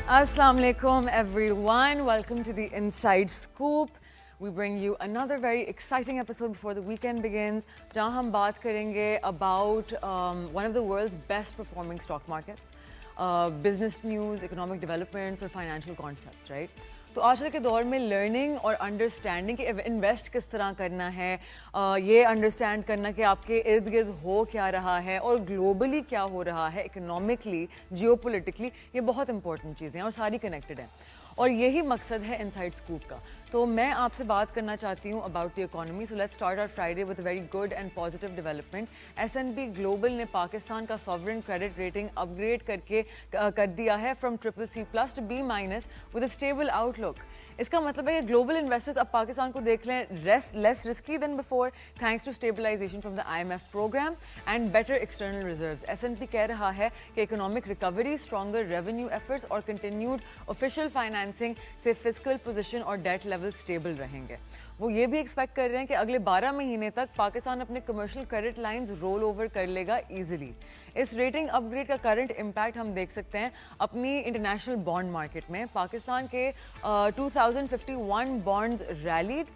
Assalamu alaikum everyone. Welcome to the Inside Scoop. We bring you another very exciting episode before the weekend begins. जहाँ हम बात करेंगे about one of the world's best performing stock markets, business news, economic developments और financial concepts, right? तो आजकल के दौर में लर्निंग और अंडरस्टैंडिंग कि इन्वेस्ट किस तरह करना है, ये अंडरस्टैंड करना कि आपके इर्द गिर्द हो क्या रहा है और ग्लोबली क्या हो रहा है, इकोनॉमिकली, जियोपॉलिटिकली, ये बहुत इंपॉर्टेंट चीज़ें हैं और सारी कनेक्टेड हैं और यही मकसद है इनसाइड स्कूप का। तो मैं आपसे बात करना चाहती हूँ about the economy. So let's start our Friday with very good and positive development. S&P global ने पाकिस्तान का सॉवरेन क्रेडिट रेटिंग अपग्रेड कर दिया है from CCC+ to B- with a stable outlook. इसका मतलब है कि ग्लोबल इन्वेस्टर्स अब पाकिस्तान को देख लें less risky than before thanks to stabilisation from the IMF programme and better external reserves. S&P कह रहा है कि economic recovery, stronger revenue efforts और कंटिन्यूड ऑफिशियल फाइनेंसिंग से फिस्कल पोजीशन और डेट लेवल स्टेबल रहेंगे। वो ये भी एक्सपेक्ट कर रहे हैं कि अगले 12 महीने तक पाकिस्तान अपने commercial credit lines roll over कर लेगा इजीली। इस रेटिंग अपग्रेड का करंट इम्पैक्ट हम देख सकते हैं अपनी इंटरनेशनल बॉन्ड मार्केट में। पाकिस्तान के 2051 bonds rallied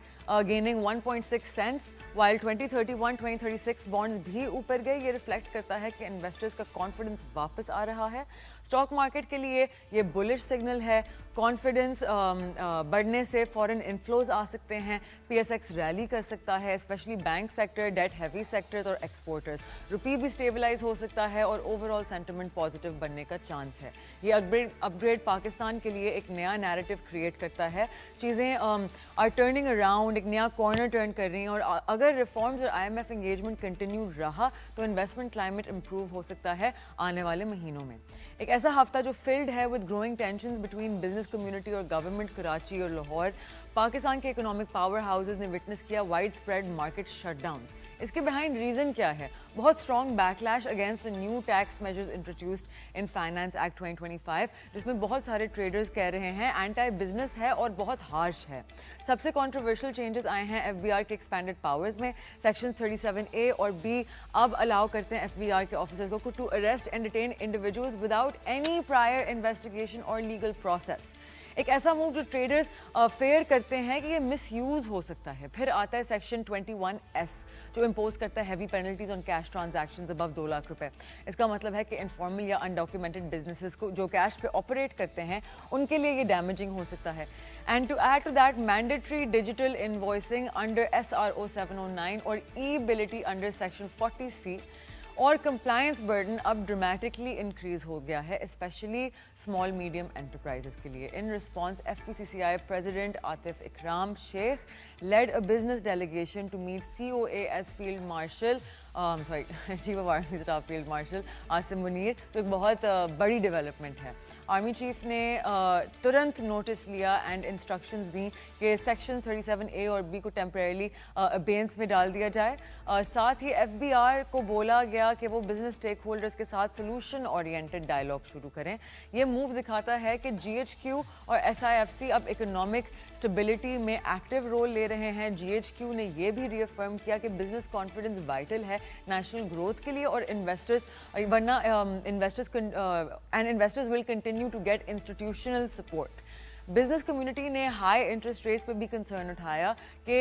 gaining 1.6 cents while 2031-2036 bonds भी ऊपर गए। ये रिफ्लेक्ट करता है कि इन्वेस्टर्स का कॉन्फिडेंस वापस आ रहा है। स्टॉक मार्केट के लिए ये बुलिश सिग्नल है। कॉन्फिडेंस बढ़ने से फॉरेन इनफ्लोज आ सकते हैं, PSX रैली कर सकता है, specially bank sector, debt heavy sectors और एक्सपोर्टर्स। रुपी भी स्टेबलाइज हो सकता है और ओवरऑल सेंटिमेंट पॉजिटिव बनने का चांस है। ये अपग्रेड पाकिस्तान के लिए एक नया नैरेटिव क्रिएट करता है। चीज़ें आर टर्निंग अराउंड, एक नया कॉर्नर टर्न कर रही हैं और अगर रिफॉर्म्स और IMF एंगेजमेंट कंटिन्यू रहा तो इन्वेस्टमेंट क्लाइमेट इंप्रूव हो सकता है आने वाले महीनों में। एक ऐसा हफ्ता जो फिल्ड है with growing tensions between business community और गवर्नमेंट। कराची और लाहौर, पाकिस्तान के इकोनॉमिक पावर हाउसेज ने विटनेस किया वाइड स्प्रेड मार्केट शटडाउन्स। इसके बिहाइंड रीजन क्या है? बहुत strong backlash against the new tax measures introduced in finance act 2025, जिसमें बहुत सारे ट्रेडर्स कह रहे हैं एंटी बिजनेस है और बहुत हार्श है। सबसे कॉन्ट्रोवर्शियल चेंजेस आए हैं FBR के एक्सपैंडेड पावर्स में। सेक्शन 37A और B अब अलाउ करते हैं FBR के ऑफिसर्स को to arrest and detain individuals without any prior investigation और लीगल प्रोसेस। एक ऐसा मूव जो ट्रेडर्स फेयर करते हैं कि ये मिसयूज हो सकता है। फिर आता है सेक्शन 21S जो इम्पोज करता है heavy penalties on cash transactions above 2 lakh रुपए। इसका मतलब है कि इनफॉर्मल या अनडॉक्यूमेंटेड बिजनेसेस को जो कैश पे ऑपरेट करते हैं उनके लिए ये डैमेजिंग हो सकता है। And to add to that mandatory digital invoicing under SRO 709 और ई-बिलिटी अंडर सेक्शन 40C और कंप्लायंस बर्डन अब ड्रामेटिकली इंक्रीज हो गया है, स्पेशली स्मॉल मीडियम एंटरप्राइजेस के लिए। In response FPCCI president Atif Ikram Sheikh led a business delegation to meet COA as field marshal chief of army staff field marshal Asim Munir. तो एक बहुत बड़ी डेवलपमेंट है। आर्मी चीफ ने तुरंत नोटिस लिया एंड इंस्ट्रक्शंस दी कि सेक्शन 37A और B को टेम्परेली अबेंस में डाल दिया जाए। साथ ही FBR को बोला गया कि वो बिजनेस स्टेक होल्डर्स के साथ सोल्यूशन ओरिएंटेड डायलॉग शुरू करें। ये मूव दिखाता है कि GHQ और SIFC अब इकोनॉमिक स्टेबिलिटी में एक्टिव रोल ले रहे हैं। GHQ ने यह भी रीअफर्म किया कि बिजनेस कॉन्फिडेंस वाइटल है नेशनल ग्रोथ के लिए और investors will continue to get institutional support. Business community ने हाई इंटरेस्ट रेट्स पर भी कंसर्न उठाया कि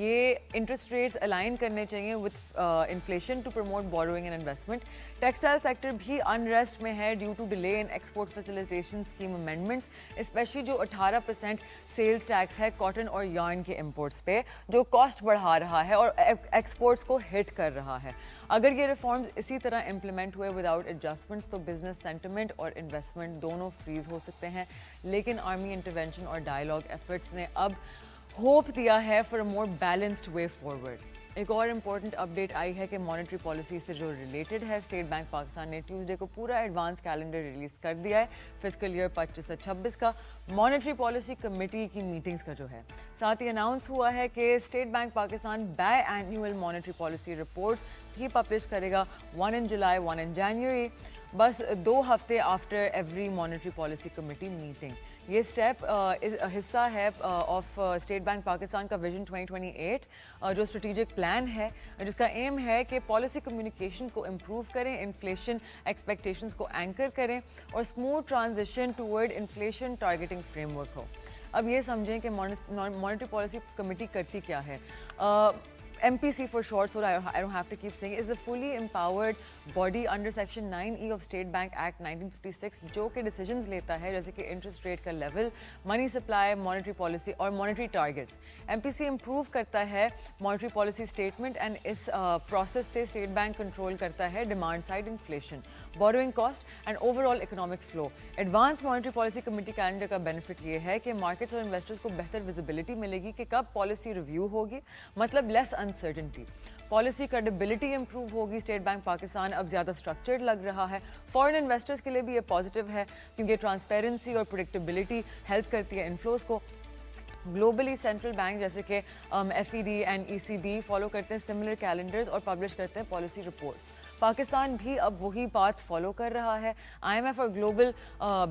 ये इंटरेस्ट रेट्स अलाइन करने चाहिए with inflation to promote borrowing and investment. Textile sector भी अनरेस्ट में है due to delay in export facilitation scheme amendments, specially जो 18% सेल्स टैक्स है कॉटन और यार्न के इंपोर्ट्स पे, जो कॉस्ट बढ़ा रहा है और एक्सपोर्ट्स को हिट कर रहा है। अगर ये रिफॉर्म्स इसी तरह इम्प्लीमेंट हुए विदाउट एडजस्टमेंट्स तो बिजनेस सेंटिमेंट और इन्वेस्टमेंट दोनों फ्रीज हो सकते हैं। लेकिन आर्मी इंटरवेंशन और डायलॉग एफर्ट्स ने अब होप दिया है for a more balanced way forward. एक और इम्पॉर्टेंट अपडेट आई है कि मॉनेटरी पॉलिसी से जो रिलेटेड है, स्टेट बैंक पाकिस्तान ने ट्यूसडे को पूरा एडवांस कैलेंडर रिलीज कर दिया है फिस्कल ईयर 25 से 26 का। मॉनेटरी पॉलिसी कमेटी की मीटिंग्स का जो है, साथ ही अनाउंस हुआ है कि state bank Pakistan by annual monetary policy reports भी पब्लिश करेगा 1 इन जुलाई 1 इन जनवरी, बस 2 हफ्ते after every monetary policy committee meeting. ये स्टेप हिस्सा है ऑफ स्टेट बैंक पाकिस्तान का विजन 2028 जो स्ट्रेटेजिक प्लान है जिसका एम है कि पॉलिसी कम्युनिकेशन को इम्प्रूव करें, इन्फ्लेशन एक्सपेक्टेशंस को एंकर करें और smooth transition toward inflation targeting framework हो। अब ये समझें कि मॉनेटरी पॉलिसी कमेटी करती क्या है। MPC for short, so I don't have to keep saying, is the fully empowered body under Section 9E of State Bank Act 1956 जो कि decisions लेता है जैसे कि interest rate का level, money supply, monetary policy और monetary targets. MPC improve करता है monetary policy statement and इस process से State Bank control करता है demand side inflation, borrowing cost and overall economic flow. Advanced Monetary Policy Committee calendar का benefit ये है कि markets और investors को बेहतर visibility मिलेगी कि कब policy review होगी, मतलब less uncertainty. Policy credibility improve होगी, स्टेट बैंक पाकिस्तान अब ज़्यादा स्ट्रक्चर्ड लग रहा है। फॉरेन इन्वेस्टर्स के लिए भी ये पॉजिटिव है क्योंकि ट्रांसपेरेंसी और प्रेडिक्टेबिलिटी हेल्प करती है इन्फ्लोज को। ग्लोबली सेंट्रल बैंक जैसे कि FED एंड ECB फॉलो करते हैं सिमिलर कैलेंडर्स और पब्लिश करते हैं पॉलिसी रिपोर्ट्स। पाकिस्तान भी अब वही पाथ फॉलो कर रहा है। IMF और ग्लोबल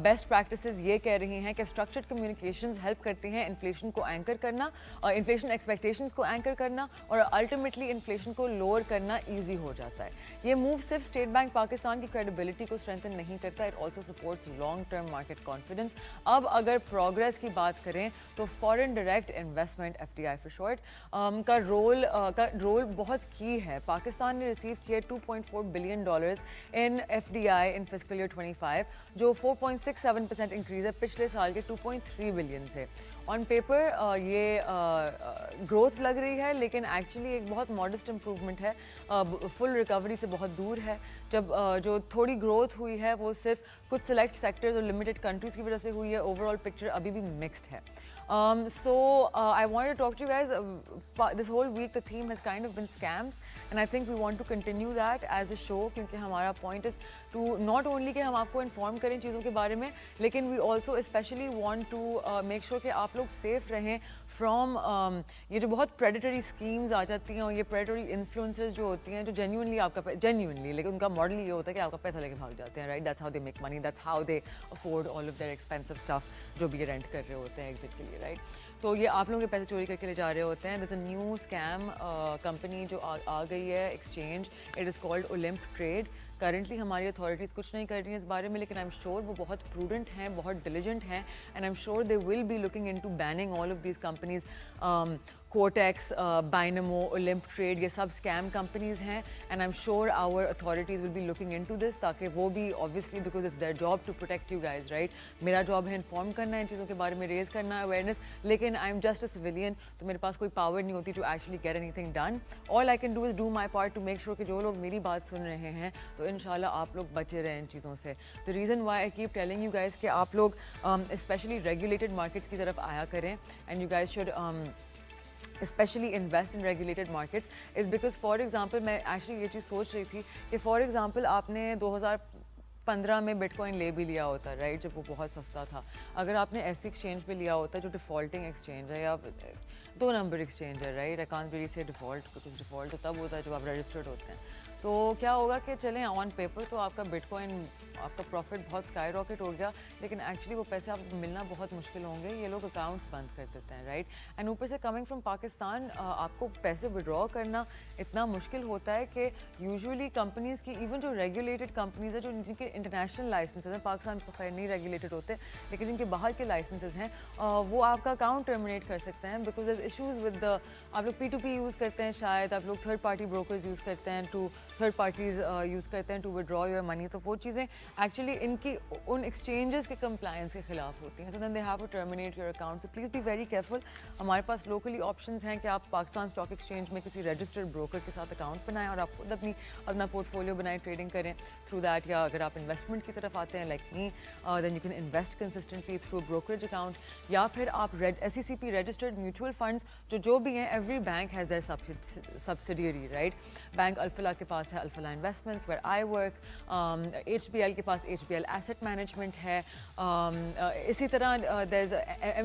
बेस्ट प्रैक्टिसेस ये कह रही हैं कि स्ट्रक्चर्ड कम्युनिकेशंस हेल्प करती हैं इन्फ्लेशन को एंकर करना और इन्फ्लेशन एक्सपेक्टेशंस को एंकर करना और अल्टीमेटली इन्फ्लेशन को लोअर करना ईजी हो जाता है। ये मूव सिर्फ स्टेट बैंक पाकिस्तान की क्रेडिबिलिटी को स्ट्रेंथन नहीं करता, it also supports long term market confidence. अब अगर प्रोग्रेस की बात करें तो foreign direct investment FDI for short का रोल बहुत की है। पाकिस्तान ने रिसीव किया $2.4 billion in FDI in fiscal year 25 जो 4.67% इंक्रीज है पिछले साल के 2.3 बिलियन से। ऑन पेपर ये ग्रोथ लग रही है लेकिन एक्चुअली एक बहुत मॉडेस्ट इम्प्रूवमेंट है, फुल रिकवरी से बहुत दूर है। जब जो थोड़ी ग्रोथ हुई है वो सिर्फ कुछ सिलेक्ट सेक्टर्स और लिमिटेड कंट्रीज की वजह से हुई है, ओवरऑल पिक्चर अभी भी मिक्स्ड है। So I wanted to talk to you guys. This whole week the theme has kind of been scams and I think we want to continue that as a show क्योंकि हमारा point is to not only कि हम आपको inform करें चीज़ों के बारे में लेकिन we also especially want to make sure कि आप लोग safe रहें from ये जो बहुत predatory schemes आ जाती हैं और ये predatory influencers जो होती हैं जो genuinely लेकिन उनका model ये होता है कि आपका पैसा लेके भाग जाते हैं, right? That's how they make money, that's how they afford all of their expensive stuff जो भी ये rent कर रहे होते हैं exit के लिए, राइट? तो ये आप लोगों के पैसे चोरी करके ले जा रहे होते हैं। There's a new scam company जो आ गई है exchange, it is called Olymp trade. Currently हमारी अथॉरिटीज़ कुछ नहीं कर रही हैं इस बारे में लेकिन आई एम श्योर वो बहुत प्रूडेंट हैं, बहुत डिलिजेंट हैं and I am sure they will be looking into banning all of these companies. Quotex, Binomo, Olymp Trade ये सब स्कैम कंपनीज हैं and I am sure our authorities will be looking into this ताकि वो भी obviously because it's their job to protect you guys, right? मेरा job है inform करना, इन चीज़ों के बारे में रेज करना अवेयरनेस, लेकिन I am just a civilian तो मेरे पास कोई पावर नहीं होती to actually get anything done. All I can do is do my part to make sure कि जो लोग मेरी बात सुन रहे हैं तो इंशाल्लाह आप लोग बचे रहें इन चीज़ों से। The reason why I keep telling you guys कि आप लोग स्पेशली रेगुलेटेड मार्केट्स की तरफ आया करें and you guys should especially invest in regulated markets is because for example मैं actually ये चीज़ सोच रही थी कि for example आपने 2015 में बिटकॉइन ले भी लिया होता, राइट? जब वो बहुत सस्ता था। अगर आपने ऐसी एक्सचेंज पे लिया होता जो डिफ़ॉल्टिंग एक्सचेंज है या 2 नंबर एक्सचेंज है, right? I can't really say default, कुछ डिफ़ॉल्ट तो तब होता है जब आप रजिस्टर्ड होते हैं। तो क्या होगा कि चलें ऑन पेपर तो आपका बिटकॉइन, आपका प्रॉफिट बहुत स्काई रॉकेट हो गया लेकिन एक्चुअली वो पैसे आपको मिलना बहुत मुश्किल होंगे, ये लोग अकाउंट्स बंद कर देते हैं, राइट? एंड ऊपर से कमिंग फ्रॉम पाकिस्तान आपको पैसे विड्रॉ करना इतना मुश्किल होता है कि यूजुअली कंपनीज़ की, इवन जो रेगुलेटेड कंपनीज़ है जो जिनके इंटरनेशनल लाइसेंसेज हैं, पाकिस्तान तो खैर नहीं रेगुलेटेड होते लेकिन जिनके बाहर के लाइसेंसेज हैं वो आपका अकाउंट टर्मिनेट कर सकते हैं because their issues with the, आप लोग P2P यूज़ करते हैं, शायद आप लोग थर्ड पार्टी ब्रोकर्स यूज़ करते हैं, टू थर्ड पार्टीज़ यूज़ करते हैं टू विड्रॉ योर मनी, तो वो चीज़ें एक्चुअली इनकी उन एक्सचेंजेस के कंप्लायंस के खिलाफ होती हैं, so then they have to terminate your account. So please be very careful. हमारे पास लोकली ऑप्शंस हैं कि आप पाकिस्तान स्टॉक एक्सचेंज में किसी रजिस्टर्ड ब्रोकर के साथ अकाउंट बनाएं और आप खुद अपना पोर्टफोलियो बनाएं, ट्रेडिंग करें थ्रू दैट, या अगर आप इन्वेस्टमेंट की तरफ आते हैं like me then you can invest consistently through brokerage account, या फिर आप SECP रजिस्टर्ड म्यूचुअल फंड्स जो भी हैं, every bank has their subsidiary, right? Bank Alfalah के पास पास है Alfalah investments where I work, HBL के पास HBL एसेट मैनेजमेंट है, इसी तरह देयर इज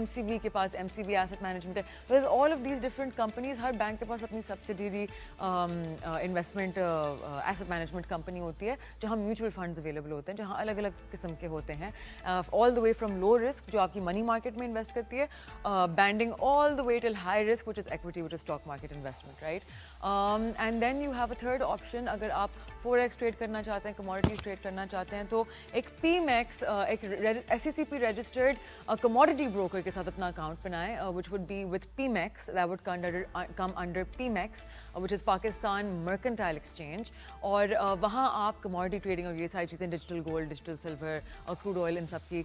MCB के पास MCB एसेट मैनेजमेंट है. There is all of these different companies. हर बैंक के पास अपनी subsidiary investment asset management company होती है जहाँ म्यूचुअल फंड्स अवेलेबल होते हैं, जहाँ अलग अलग किस्म के होते हैं, all the way from low risk जो आपकी मनी मार्केट में इन्वेस्ट करती है, banding all the way till high risk which is equity which is stock market investment, right. And then you have a third option. अगर आप forex trade करना चाहते हैं, कमोडिटीज ट्रेड करना चाहते हैं, तो एक PMEX एक SECP रजिस्टर्ड कमोडिटी ब्रोकर के साथ अपना अकाउंट बनाएं, which would be with PMEX, that would come under PMEX, which is Pakistan Mercantile Exchange. और वहाँ आप कमोडिटी ट्रेडिंग और ये सारी चीज़ें, डिजिटल गोल्ड, डिजिटल सिल्वर और क्रूड ऑयल, इन सब की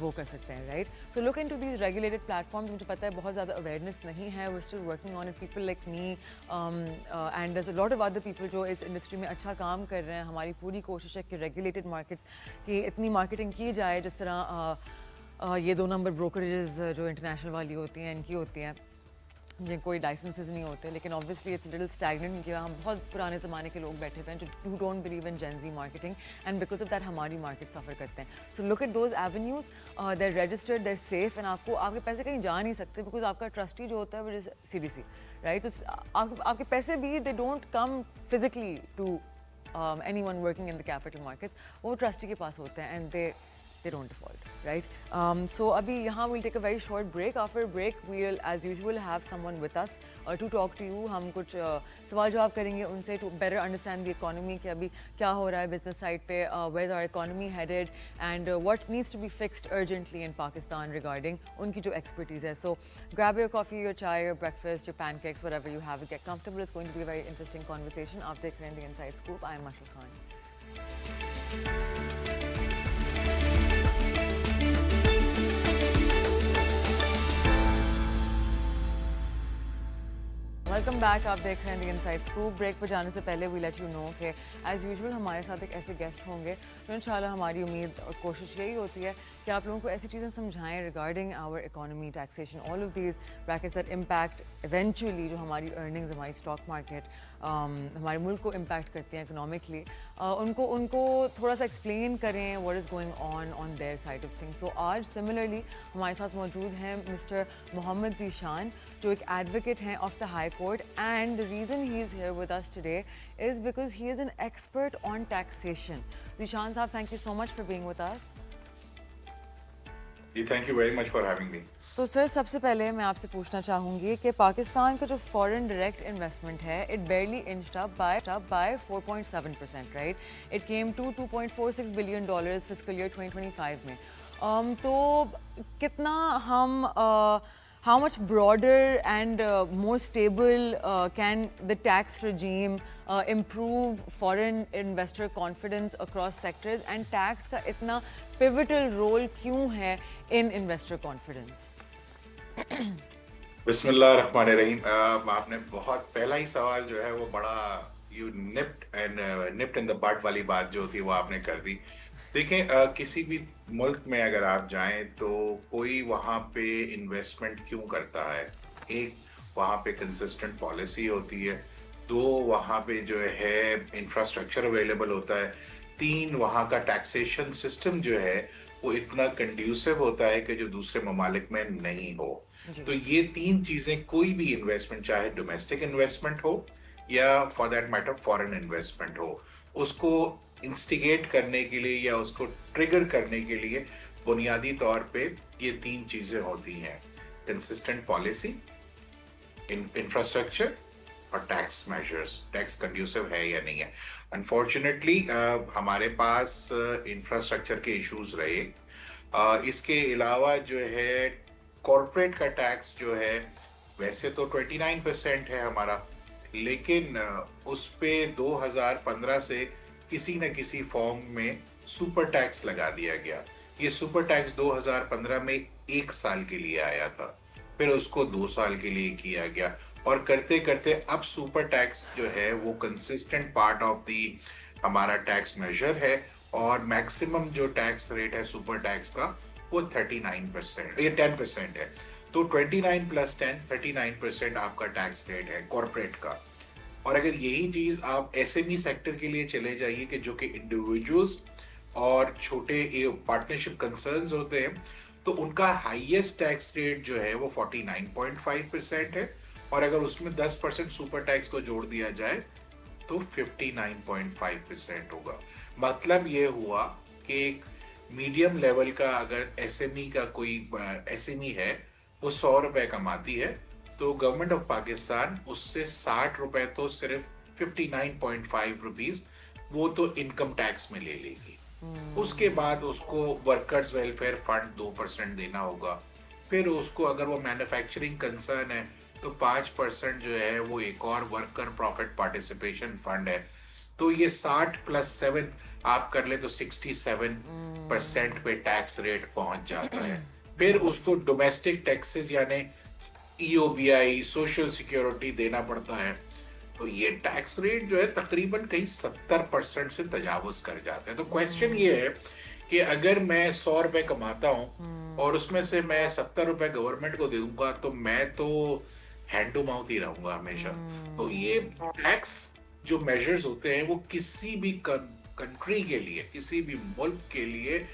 वो कर सकते हैं, right. So look into these regulated platforms. मुझे पता है बहुत ज़्यादा अवेयरनेस नहीं है, we still working on it, people like me and there is a lot of other people जो इस इंडस्ट्री में अच्छा काम कर रहे हैं. हमारी पूरी कोशिश है कि रेगुलेटेड मार्केट्स की इतनी मार्केटिंग की जाए जिस तरह ये 2 नंबर ब्रोकरेजेस जो इंटरनेशनल वाली होती हैं इनकी होती हैं, जिन कोई लाइसेंसेस नहीं होते. लेकिन ऑब्वियसली इट्स लिटिल स्टैग्नेंट कि हम बहुत पुराने ज़माने के लोग बैठे हुए हैं जो don't believe in gen Z marketing, and because of that हमारी मार्केट सफ़र करते हैं. So look at those avenues, they registered, they safe, and आपको आपके पैसे कहीं जा नहीं सकते बिकॉज आपका ट्रस्टी जो होता है वो CDC, राइट. तो आपके पैसे भी they don't come physically to anyone working in the capital markets, वो ट्रस्टी के पास होते हैं, and they don't default, right? So abhi yahan we'll take a very short break. After a break we'll as usual have someone with us to talk to you. हम कुछ सवाल जवाब करेंगे उनसे to better understand the economy कि अभी क्या हो रहा है business side पे, where's our economy headed, and what needs to be fixed urgently in Pakistan regarding उनकी जो expertise है. So grab your coffee, your chai, your breakfast, your pancakes, whatever you have, get comfortable. It's going to be a very interesting conversation. आप देख रहे हैं The Inside Scoop. I am Mashal Khan. Welcome back. आप देख रहे हैं the inside scoop. Break पर जाने से पहले वी लेट यू नो कि एज़ यूजुअल हमारे साथ एक ऐसे गेस्ट होंगे जो इंशाल्लाह हमारी उम्मीद और कोशिश यही होती है कि आप लोगों को ऐसी चीज़ें समझाएं regarding our economy, taxation, all of these brackets that impact eventually जो हमारी अर्निंग्स, हमारी स्टॉक मार्केट, हमारे मुल्क को इम्पैक्ट करती हैं इकोनॉमिकली, उनको थोड़ा सा एक्सप्लेन करें what is going on their side of things. तो आज सिमिलरली हमारे साथ मौजूद हैं मिस्टर मोहम्मद ज़ीशान जो एक एडवोकेट हैं of the high court, and the reason he is here with us today is because he is an expert on taxation. Zishan Saab, thank you so much for being with us. Thank you very much for having me. तो sir सबसे पहले मैं आपसे पूछना चाहूँगी कि पाकिस्तान का जो फॉरेन डायरेक्ट इन्वेस्टमेंट है, it barely inched up by 4.7%, right? It came to $2.46 billion fiscal year 2025 में. तो कितना हम how much broader and more stable can the tax regime improve foreign investor confidence across sectors, and tax का इतना pivotal role क्यों है in investor confidence? बिस्मिल्लाहिर्रहमानिर्रहीम. आपने बहुत पहला ही सवाल जो है वो बड़ा you nipped in the bud वाली बात जो थी वो आपने कर दी. देखें, किसी भी मुल्क में अगर आप जाएं तो कोई वहाँ पे इन्वेस्टमेंट क्यों करता है. एक, वहाँ पे कंसिस्टेंट पॉलिसी होती है. 2, वहाँ पे जो है इंफ्रास्ट्रक्चर अवेलेबल होता है. 3, वहाँ का टैक्सेशन सिस्टम जो है वो इतना कंड्यूसिव होता है कि जो दूसरे ममालिक में नहीं हो. तो ये 3 चीज़ें कोई भी इन्वेस्टमेंट, चाहे डोमेस्टिक इन्वेस्टमेंट हो या for that matter foreign investment हो, उसको इंस्टिगेट करने के लिए या उसको ट्रिगर करने के लिए बुनियादी तौर पे ये 3 चीजें होती हैं: कंसिस्टेंट पॉलिसी, इंफ्रास्ट्रक्चर और टैक्स मेजर्स. टैक्स कंड्यूसिव है या नहीं है. अनफॉर्चुनेटली हमारे पास इंफ्रास्ट्रक्चर के इश्यूज रहे. इसके अलावा जो है कॉरपोरेट का टैक्स जो है वैसे तो 29% है हमारा, लेकिन उस पे 2015 से किसी न किसी फॉर्म में सुपर टैक्स लगा दिया गया. ये सुपर टैक्स 2015 में 1 साल के लिए आया था, फिर उसको 2 साल के लिए किया गया, और करते करते अब सुपर टैक्स जो है वो कंसिस्टेंट पार्ट ऑफ दी हमारा टैक्स मेजर है, और मैक्सिमम जो टैक्स रेट है सुपर टैक्स का वो 39%, ये 10% है. तो 29 + 10 39% आपका टैक्स रेट है कॉर्पोरेट का. और अगर यही चीज आप एसएमई सेक्टर के लिए चले जाइए कि जो कि इंडिविजुअल्स और छोटे पार्टनरशिप कंसर्न्स होते हैं, तो उनका हाईएस्ट टैक्स रेट जो है वो 49.5% है, और अगर उसमें 10% सुपर टैक्स को जोड़ दिया जाए तो 59.5% होगा। मतलब ये हुआ कि एक मीडियम लेवल का अगर एसएमई का कोई एसएमई है, वो 100 रुपए कमाती है, तो गवर्नमेंट ऑफ पाकिस्तान उससे 60 रुपए तो सिर्फ 59.5 रुपीज वो तो इनकम टैक्स में ले लेगी। उसके बाद उसको वर्कर्स वेलफेयर फंड 2% देना होगा। फिर उसको अगर वो मैन्युफैक्चरिंग कंसर्न है तो 5% जो है वो एक और वर्कर प्रॉफिट पार्टिसिपेशन फंड है। तो ये 60 + 7 आप कर ले तो 67% पे टैक्स रेट पहुंच जाता है। फिर उसको डोमेस्टिक टैक्सेस यानी ईओबीआई, सोशल सिक्योरिटी देना पड़ता है। तो ये टैक्स रेट जो है तकरीबन कहीं 70% से तजावुज कर जाते हैं। तो क्वेश्चन ये है कि अगर मैं 100 रुपए कमाता हूँ और उसमें से मैं 70 रुपए गवर्नमेंट को दे दूंगा, तो मैं तो हैंड टू माउथ ही रहूंगा हमेशा। तो ये टैक्स जो मेजर्स होते हैं वो किसी भी कंट्री के लिए, किसी भी मुल्क के लिए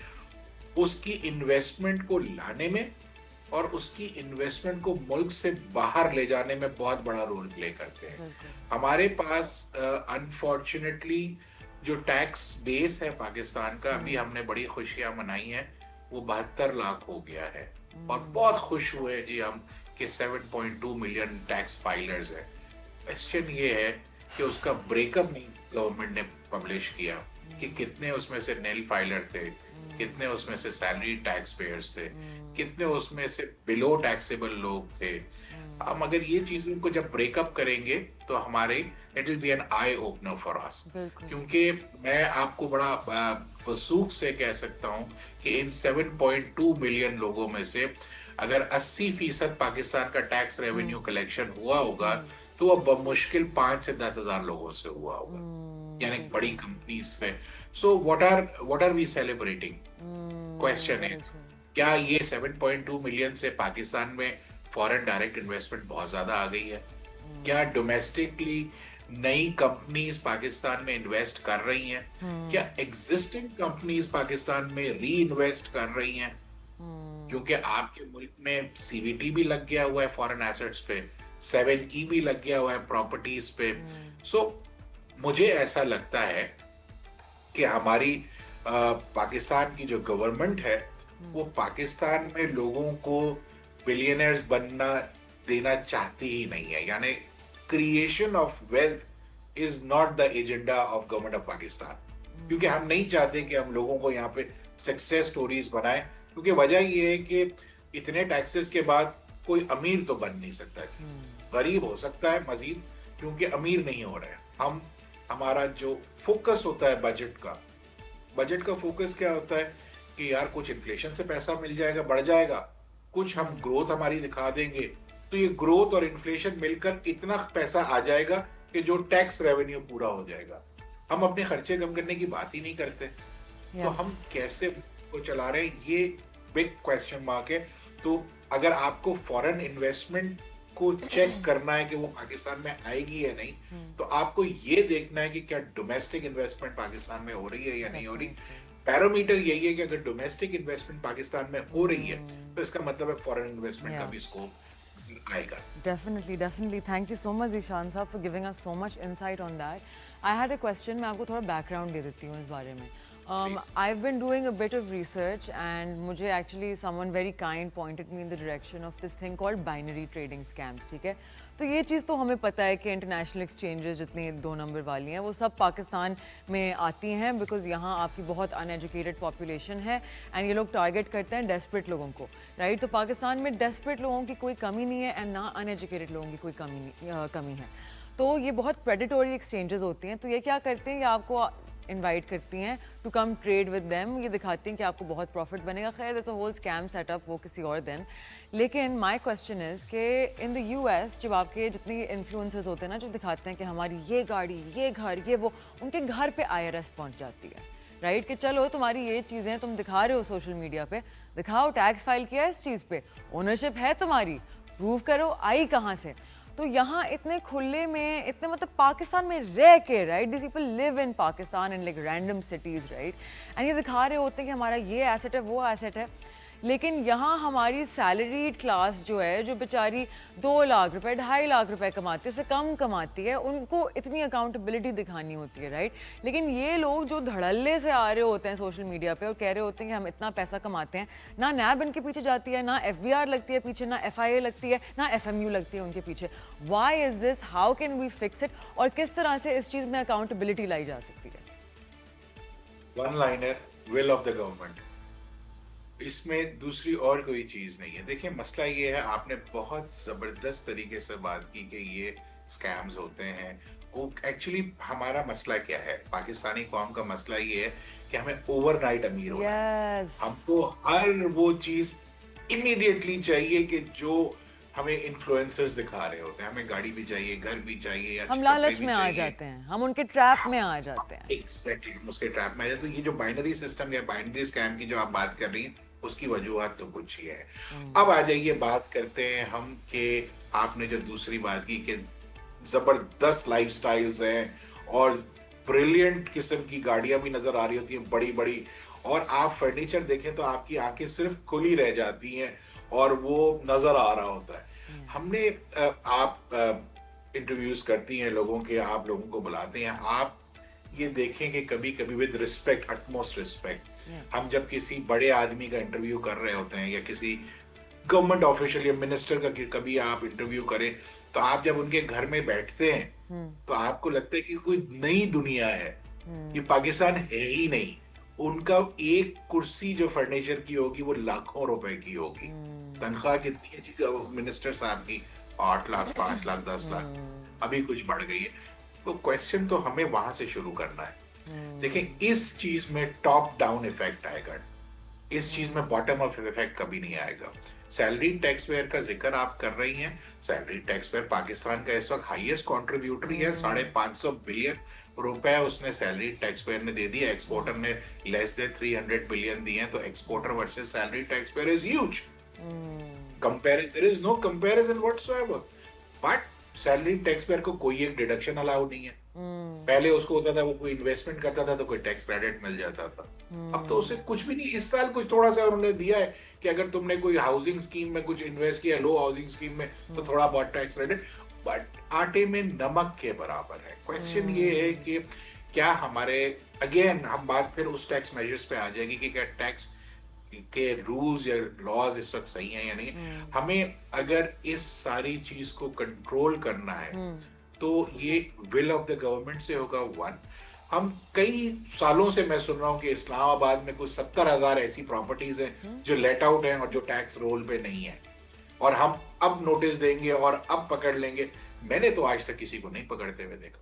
उसकी इन्वेस्टमेंट को लाने में और उसकी इन्वेस्टमेंट को मुल्क से बाहर ले जाने में बहुत बड़ा रोल प्ले करते हैं। हमारे पास अनफॉर्चुनेटली जो टैक्स बेस है पाकिस्तान का, अभी हमने बड़ी खुशियां मनाई हैं, वो 72 लाख हो गया है। और बहुत खुश हुए जी हम कि 7.2 मिलियन टैक्स फाइलर्स है। क्वेश्चन ये है कि उसका ब्रेकअप नहीं गवर्नमेंट ने पब्लिश किया कि कितने उसमें से नेल फाइलर थे, कितने उसमें से सैलरी टैक्स पेयर्स थे, कितने उसमें से बिलो टैक्सेबल लोग थे। हम अगर ये चीजों को जब ब्रेकअप करेंगे तो हमारे it will be an eye opener for us. क्योंकि मैं आपको बड़ा वसूख से कह सकता हूं कि इन 7.2 मिलियन लोगों में से अगर 80% पाकिस्तान का टैक्स रेवेन्यू कलेक्शन हुआ होगा, तो अब मुश्किल 5 से 10 हजार लोगों से हुआ होगा, यानी बड़ी कंपनी से। So what are we celebrating? Question है, क्या ये 7.2 मिलियन से पाकिस्तान में फॉरेन डायरेक्ट इन्वेस्टमेंट बहुत ज्यादा आ गई है? क्या डोमेस्टिकली नई कंपनीज पाकिस्तान में इन्वेस्ट कर रही हैं? क्या एग्जिस्टिंग कंपनीज पाकिस्तान में री इन्वेस्ट कर रही हैं? क्योंकि आपके मुल्क में सीवीटी भी लग गया हुआ है फॉरेन एसेट्स पे, 7E भी लग गया हुआ है प्रॉपर्टीज पे। सो मुझे ऐसा लगता है कि हमारी पाकिस्तान की जो गवर्नमेंट है वो पाकिस्तान में लोगों को बिलियनर्स बनना देना चाहती ही नहीं है। यानी creation of wealth is not the agenda of government of Pakistan, क्योंकि हम नहीं चाहते कि हम लोगों को यहाँ पे सक्सेस स्टोरीज बनाएं। क्योंकि वजह ये है कि इतने टैक्सेस के बाद कोई अमीर तो बन नहीं सकता, गरीब हो सकता है मजीद, क्योंकि अमीर नहीं हो रहे हम। हमारा जो फोकस होता है बजट का फोकस क्या होता है कि यार कुछ इन्फ्लेशन से पैसा मिल जाएगा, बढ़ जाएगा, कुछ हम ग्रोथ हमारी दिखा देंगे, तो ये ग्रोथ और इन्फ्लेशन मिलकर इतना पैसा आ जाएगा कि जो टैक्स रेवेन्यू पूरा हो जाएगा। हम अपने खर्चे कम करने की बात ही नहीं करते। तो हम कैसे को चला रहे हैं, ये बिग क्वेश्चन मार्क है। तो अगर आपको फॉरेन इन्वेस्टमेंट को चेक करना है कि वो पाकिस्तान में आएगी या नहीं, तो आपको ये देखना है कि क्या डोमेस्टिक इन्वेस्टमेंट पाकिस्तान में हो रही है या नहीं हो रही। पैरामीटर यही है कि अगर डोमेस्टिक इन्वेस्टमेंट पाकिस्तान में हो रही है तो इसका मतलब है फॉरेन इन्वेस्टमेंट का भी स्कोप आएगा। Definitely. Thank you so much, Ishan साहब, for giving us so much insight on that. I had a question. मैं आपको थोड़ा background दे देती हूँ इस बारे में. I've been doing a bit of research and मुझे actually someone very kind pointed me in the direction of this thing called binary trading scams, ठीक है? तो ये चीज़ तो हमें पता है कि इंटरनेशनल एक्सचेंजेस जितनी 2 नंबर वाली हैं वो सब पाकिस्तान में आती हैं, बिकॉज यहाँ आपकी बहुत अनएजुकेटेड पॉपुलेशन है एंड ये लोग टारगेट करते हैं डेस्परेट लोगों को, राइट? तो पाकिस्तान में डेस्परेट लोगों की कोई कमी नहीं है एंड ना अनएजुकेटेड लोगों की कोई कमी है। तो ये बहुत प्रेडिटोरी एक्सचेंजेस होती हैं। तो ये क्या करते हैं, ये आपको इनवाइट करती हैं to come trade with them, ये दिखाती हैं कि आपको बहुत प्रॉफिट बनेगा। खैर it's a whole scam setup, वो किसी और दिन। लेकिन माय क्वेश्चन इज़ कि इन द यूएस जब आपके जितनी इन्फ्लुएंसर्स होते हैं ना, जो दिखाते हैं कि हमारी ये गाड़ी, ये घर, ये वो, उनके घर पे आईआरएस पहुंच जाती है, राइट? कि चलो तुम्हारी ये चीज़ें तुम दिखा रहे हो सोशल मीडिया पे, दिखाओ टैक्स फाइल किया है इस चीज़ पे, ओनरशिप है तुम्हारी, प्रूव करो आई कहाँ से। तो यहाँ इतने खुले में, इतने मतलब पाकिस्तान में रह के, right, this people live in Pakistan in like random cities, right, and ये दिखा रहे होते हैं कि हमारा ये एसेट है, वो एसेट है, लेकिन यहाँ हमारी सैलरीड क्लास जो है, जो बेचारी 2 लाख रुपए 2.5 लाख रुपए कमाती है, उससे कम कमाती है, उनको इतनी अकाउंटेबिलिटी दिखानी होती है, राइट। लेकिन ये लोग जो धड़ल्ले से आ रहे होते हैं सोशल मीडिया पे और कह रहे होते हैं कि हम इतना पैसा कमाते हैं, ना नैब इनके पीछे जाती है, ना FBR लगती है पीछे, ना FIA लगती है, ना FMU लगती है उनके पीछे। Why is this? How can we fix it? और किस तरह से इस चीज़ में अकाउंटेबिलिटी लाई जा सकती है? One liner, will of the government, इसमें दूसरी और कोई चीज नहीं है। देखिए मसला ये है, आपने बहुत जबरदस्त तरीके से बात की कि ये स्कैम्स होते हैं। वो एक्चुअली हमारा मसला क्या है, पाकिस्तानी कौम का मसला ये है कि हमें ओवरनाइट अमीर होना है। हमको हर वो चीज इमीडिएटली चाहिए कि जो हमें इन्फ्लुएंसर्स दिखा रहे होते हैं। हमें गाड़ी भी चाहिए, घर भी चाहिए, हम लालच में आ जाते हैं, हम उनके ट्रैप में आ जाते हैं। एग्जैक्टली, उसके ट्रैप में आ जाते हैं। तो ये जो बाइनरी सिस्टम या बाइनरी स्कैम की जो आप बात कर रही हैं, उसकी वजूहत तो कुछ ही है। अब आ जाइए, बात करते हैं हम कि आपने जो दूसरी बात की कि जबरदस्त लाइफस्टाइल्स हैं और ब्रिलियंट किस्म की गाड़ियां भी नजर आ रही होती हैं, बड़ी बड़ी, और आप फर्नीचर देखें तो आपकी आंखें सिर्फ खुली रह जाती हैं और वो नजर आ रहा होता है। हमने आप इंटरव्यूज करती हैं लोगों के, आप लोगों को बुलाते हैं, आप ये देखें कि कभी कभी विद रिस्पेक्ट, अटमोस्ट रिस्पेक्ट, हम जब किसी बड़े आदमी का इंटरव्यू कर रहे होते हैं या किसी गवर्नमेंट ऑफिशियल या मिनिस्टर का कभी आप इंटरव्यू करें, तो आप जब उनके घर में बैठते हैं तो आपको लगता है कि कोई नई दुनिया है, ये पाकिस्तान है ही नहीं। उनका एक कुर्सी जो फर्नीचर की होगी वो लाखों रुपए की होगी। तनख्वाह कितनी है मिनिस्टर साहब की? 8 लाख, 5 लाख, 10 लाख, अभी कुछ बढ़ गई है। तो क्वेश्चन तो हमें वहां से शुरू करना है। देखिए इस चीज में टॉप डाउन इफेक्ट आएगा, इस चीज में बॉटम अप इफेक्ट कभी नहीं आएगा। सैलरी टैक्स पेयर का जिक्र आप कर रही हैं, सैलरी टैक्स पेयर पाकिस्तान का इस वक्त हाईएस्ट कंट्रीब्यूटर है। 550 बिलियन रुपए उसने सैलरी टैक्स पेयर ने दे दिया, एक्सपोर्टर ने लेस देन 300 बिलियन दिए हैं। तो exporter versus salary tax payer is huge. There is no comparison whatsoever. But salary tax payer को कोई एक डिडक्शन अलाउ नहीं है। पहले उसको होता था वो कोई इन्वेस्टमेंट करता था तो कोई टैक्स क्रेडिट मिल जाता था, अब तो उसे कुछ भी नहीं। इस साल कुछ थोड़ा सा उन्होंने दिया है कि अगर तुमने कोई हाउसिंग स्कीम में कुछ इन्वेस्ट किया, लो हाउसिंग स्कीम में, तो थोड़ा बहुत टैक्स क्रेडिट, बट आटे में नमक के बराबर है। क्वेश्चन ये है कि क्या हमारे, अगेन हम बात फिर उस टैक्स मेजर्स पे आ जाएगी कि क्या टैक्स के रूल्स या लॉज इस वक्त सही हैं या नहीं। हमें अगर इस सारी चीज को कंट्रोल करना है तो ये विल ऑफ द गवर्नमेंट से होगा। वन, हम कई सालों से मैं सुन रहा हूँ कि इस्लामाबाद में कुछ 70,000 ऐसी प्रॉपर्टीज हैं जो लेट आउट हैं और जो टैक्स रोल पे नहीं है, और हम अब नोटिस देंगे और अब पकड़ लेंगे। मैंने तो आज तक किसी को नहीं पकड़ते हुए देखा।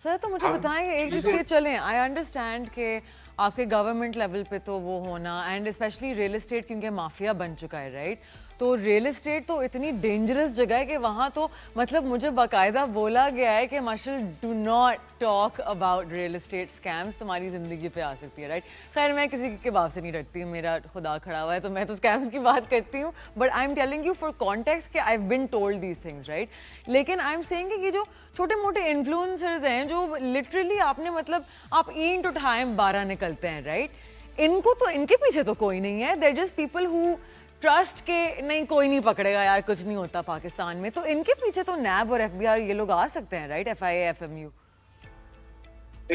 सर तो मुझे बताएं, एक चीज चलें, आई अंडरस्टैंड कि आपके गवर्नमेंट लेवल पे तो वो होना, एंड स्पेशली रियल एस्टेट क्योंकि माफिया बन चुका है, राइट। तो रियल एस्टेट तो इतनी डेंजरस जगह है कि वहाँ तो मतलब मुझे बाकायदा बोला गया है कि Marshall do not talk about real estate scams, तुम्हारी ज़िंदगी पे आ सकती है, राइट। खैर मैं किसी के बाप से नहीं डरती हूँ, मेरा खुदा खड़ा हुआ है, तो मैं तो स्कैम्स की बात करती हूँ, but I am telling you for context कि I have been told these things, right. लेकिन आई एम सेइंग कि ये जो छोटे मोटे इन्फ्लुएंसर्स हैं जो लिटरली आपने मतलब आप ईंट उठाएं 12 निकलते हैं, राइट, इनको तो, इनके पीछे तो कोई नहीं है। There just people who trust के नहीं, कोई नहीं पकड़ेगा यार, कुछ नहीं होता पाकिस्तान में, तो इनके पीछे तो नैब और FBR ये लोग आ सकते हैं, राइट, FIA FMU।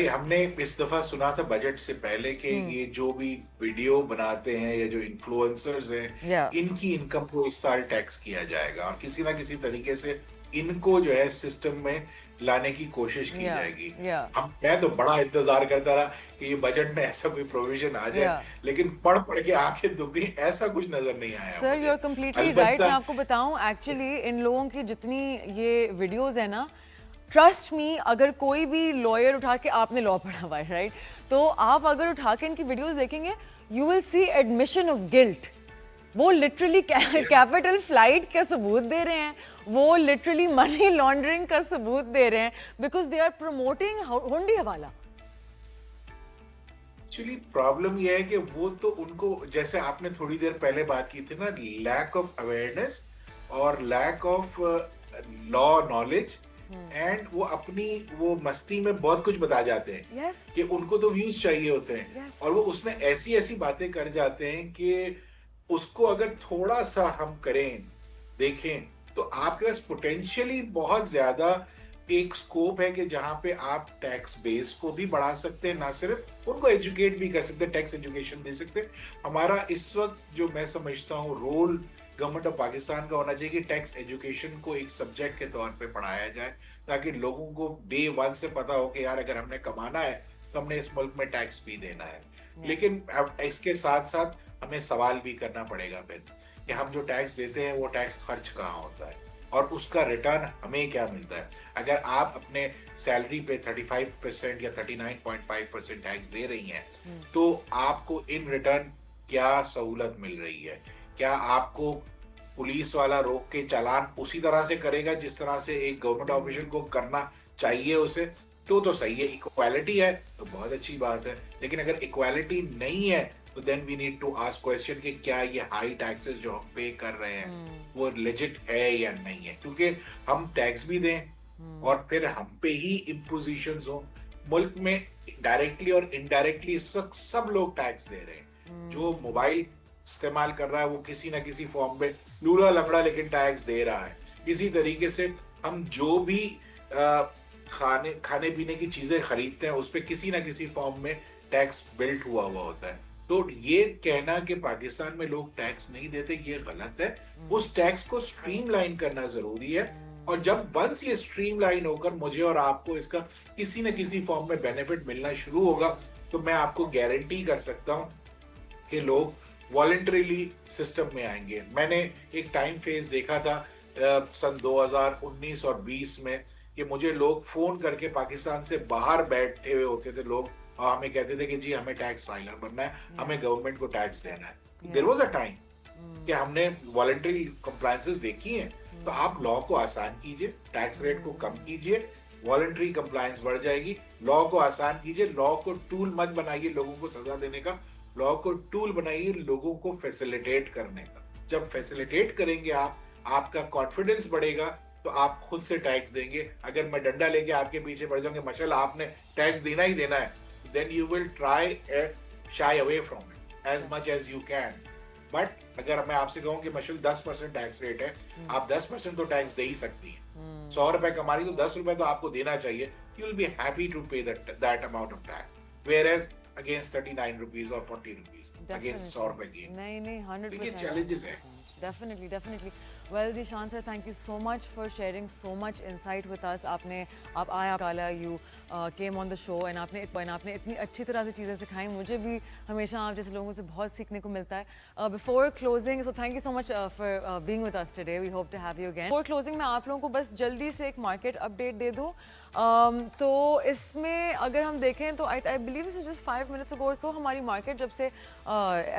हमने इस दफा सुना था बजट से पहले कि ये जो भी वीडियो बनाते हैं या जो इन्फ्लुएंसर्स हैं, इनकी इनकम को इस साल टैक्स किया जाएगा और किसी ना किसी तरीके से इनको जो है सिस्टम में लाने की कोशिश की जाएगी। मैं तो बड़ा इंतजार करता रहा कि ये बजट में ऐसा कोई प्रोविजन आ जाए, लेकिन पढ़ पढ़ के आंखें दुख गई, ऐसा कुछ नजर नहीं आया। Sir you are completely right. मैं आपको बताऊं, एक्चुअली इन लोगों की जितनी ये वीडियोस है ना, ट्रस्ट मी, अगर कोई भी लॉयर उठा के, आपने लॉ पढ़ा हुआ है, राइट, तो आप अगर उठा के इनकी वीडियोस देखेंगे, you will see admission of guilt. वो लिटरली कैपिटल फ्लाइट का सबूत दे रहे हैं, वो लिटरली मनी लॉन्ड्रिंग का सबूत दे रहे हैं, बिकॉज दे आर प्रमोटिंग हुंडी हवाला। एक्चुअली प्रॉब्लम यह है कि वो तो उनको, जैसे आपने थोड़ी देर पहले बात की थी ना, लैक ऑफ अवेयरनेस और lack of law knowledge and वो अपनी वो मस्ती में बहुत कुछ बता जाते हैं Yes. कि उनको तो व्यूज चाहिए होते हैं Yes. और वो उसमें ऐसी ऐसी बातें कर जाते हैं कि उसको अगर थोड़ा सा हम करें देखें तो आपके पास पोटेंशियली बहुत ज्यादा एक स्कोप है कि जहां पे आप टैक्स बेस को भी बढ़ा सकते हैं, ना सिर्फ उनको एजुकेट भी कर सकते हैं, टैक्स एजुकेशन दे सकते हैं। हमारा इस वक्त जो मैं समझता हूँ रोल गवर्नमेंट ऑफ पाकिस्तान का होना चाहिए कि टैक्स एजुकेशन को एक सब्जेक्ट के तौर पे पढ़ाया जाए ताकि लोगों को डे वन से पता हो कि यार अगर हमने कमाना है तो हमने इस मुल्क में टैक्स भी देना है। लेकिन अब इसके साथ साथ हमें सवाल भी करना पड़ेगा फिर कि हम जो टैक्स देते हैं वो टैक्स खर्च कहाँ होता है और उसका रिटर्न हमें क्या मिलता है। अगर आप अपने सैलरी पे 35% या 39.5% टैक्स दे रही हैं तो आपको इन रिटर्न क्या सहूलत मिल रही है? क्या आपको पुलिस वाला रोक के चालान उसी तरह से करेगा जिस तरह से एक गवर्नमेंट ऑफिशियल को करना चाहिए उसे? तो सही है, इक्वालिटी है तो बहुत अच्छी बात है। लेकिन अगर इक्वालिटी नहीं है तो then we need to ask question कि क्या ये हाई टैक्सेस जो हम पे कर रहे हैं वो लेजिट है या नहीं है, क्योंकि हम टैक्स भी दें और फिर हम पे ही इम्पोजिशंस हो। मुल्क में डायरेक्टली और इनडायरेक्टली इस वक्त सब लोग टैक्स दे रहे हैं। जो मोबाइल इस्तेमाल कर रहा है वो किसी ना किसी फॉर्म में लूला लंगड़ा लेकिन टैक्स दे रहा है। इसी तरीके से हम जो भी खाने पीने की चीजें खरीदते हैं उस पर किसी ना किसी फॉर्म में टैक्स बिल्ट हुआ होता है। तो ये कहना कि पाकिस्तान में लोग टैक्स नहीं देते ये गलत है। उस टैक्स को स्ट्रीमलाइन करना जरूरी है और जब वंस ये स्ट्रीमलाइन होकर मुझे और आपको इसका किसी न किसी फॉर्म में बेनिफिट मिलना शुरू होगा तो मैं आपको गारंटी कर सकता हूं कि लोग वॉलंटरीली सिस्टम में आएंगे। मैंने एक टाइम फेज देखा था सन 2019 और 20 में कि मुझे लोग फोन करके पाकिस्तान से बाहर बैठे हुए होते थे लोग और हमें कहते थे कि जी हमें टैक्स फाइलर बनना है, हमें गवर्नमेंट को टैक्स देना है। देयर वाज अ टाइम कि हमने वॉलंटरी कंप्लायंसेस देखी हैं। तो आप लॉ को आसान कीजिए, टैक्स रेट को कम कीजिए, वॉलंटरी कंप्लायंस बढ़ जाएगी। लॉ को आसान कीजिए, लॉ को टूल मत बनाइए लोगों को सजा देने का, लॉ को टूल बनाइए लोगों को फैसिलिटेट करने का। जब फैसिलिटेट करेंगे आप, आपका कॉन्फिडेंस बढ़ेगा तो आप खुद से टैक्स देंगे। अगर मैं डंडा लेके आपके पीछे बढ़ जाऊंगा माशाल्लाह आपने टैक्स देना ही देना है, then you will try shy away from it as much as you can. But अगर मैं आपसे कहूँ कि मशल 10% टैक्स रेट है, आप 10% तो टैक्स दे ही सकती हैं। 100 रुपए कमा रही तो 10 रुपए तो आपको देना चाहिए। You will be happy to pay that amount of tax. Whereas against 39 rupees or 40 rupees against 100 रुपए gain. नहीं 100%. ये challenges है। Definitely. Well, Zishan sir, thank you so much for sharing so much insight with us. आप आया काला, you came on the show and आपने इतनी अच्छी तरह से चीज़ें सिखाई। मुझे भी हमेशा आप जैसे लोगों से बहुत सीखने को मिलता है। Before closing, so thank you so much for being with us today. We hope to have you again. Before closing, मैं आप लोगों को बस जल्दी से एक market update दे दूँ। तो इसमें अगर हम देखें तो I believe this is just 5 minutes ago or so हमारी market जब से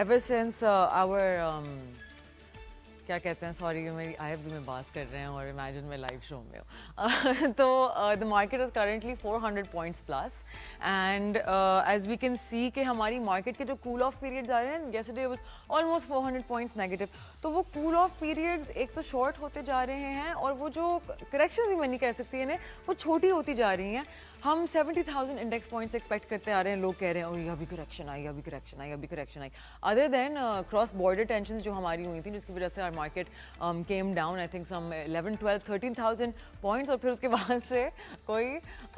ever since our क्या कहते हैं, सॉरी मेरी IFB में बात कर रहे हैं और इमेजिन मैं लाइव शो में हूँ। तो the market is currently 400 points plus and as we can see कि हमारी मार्केट के जो कूल ऑफ पीरियड्स आ रहे हैं, yesterday was almost 400 points negative. तो वो कूल ऑफ पीरियड्स एक तो शॉर्ट होते जा रहे हैं और वो जो करेक्शन भी मैं नहीं कह सकती है वो छोटी होती जा रही हैं। हम 70,000 इंडेक्स पॉइंट्स एक्सपेक्ट करते आ रहे हैं। लोग कह रहे हैं अभी करेक्शन आई। Other than cross border tension जो हमारी हुई थी जिसकी वजह से our market came down I think some 11, 12, 13,000 points और फिर उसके बाद से कोई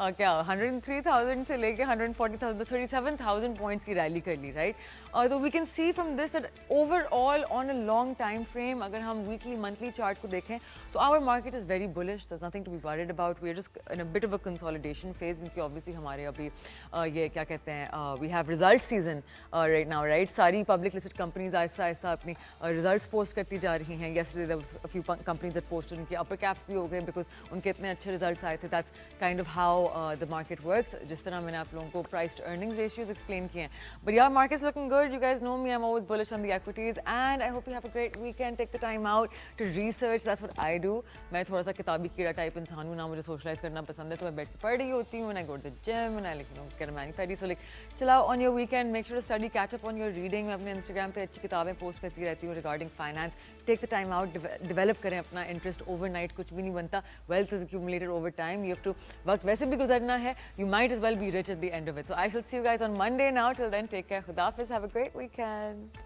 103,000 से लेके 140,000 तो 37,000 पॉइंट्स की रैली कर ली, राइट। तो we can see from this that overall on a long time frame अगर हम वीकली मंथली चार्ट को देखें तो our market is very bullish. There is nothing to be worried about. We are just in a bit of a consolidation phase क्योंकि obviously हमारे अभी ये क्या कहते हैं we have result season right now, right. सारी पब्लिक लिस्टेड कंपनीज आहिस्ता अपनी रिजल्ट्स पोस्ट करती जा रही हैं। yesterday there was a few companies that posted उनके upper caps भी हो गए because उनके इतने अच्छे रिजल्ट्स आए थे। that's kind of how the market works, जिस तरह मैंने आप लोगों को price to earnings ratios explain किए हैं। but yeah, market's looking good. You guys know me, I'm always bullish on the equities and I hope you have a great weekend. Take the time out to research. That's what I do. मैं थोड़ा सा किताबी कीड़ा type इंसान हूँ ना, मुझे socialise करना पसंद है तो मैं बैठ के पढ़ रही होती me when I go to the gym, when I get a mani-pedi. So chill out on your weekend. Make sure to study, catch up on your reading. मैं अपने Instagram पे अच्छी किताबें post करती रहती हूँ regarding finance. Take the time out, develop करें अपना interest overnight. कुछ भी नहीं बनता. Wealth is accumulated over time. You have to वक्त वैसे भी गुजरना है. You might as well be rich at the end of it. So I shall see you guys on Monday now. Till then, take care. Khuda Hafiz. Have a great weekend.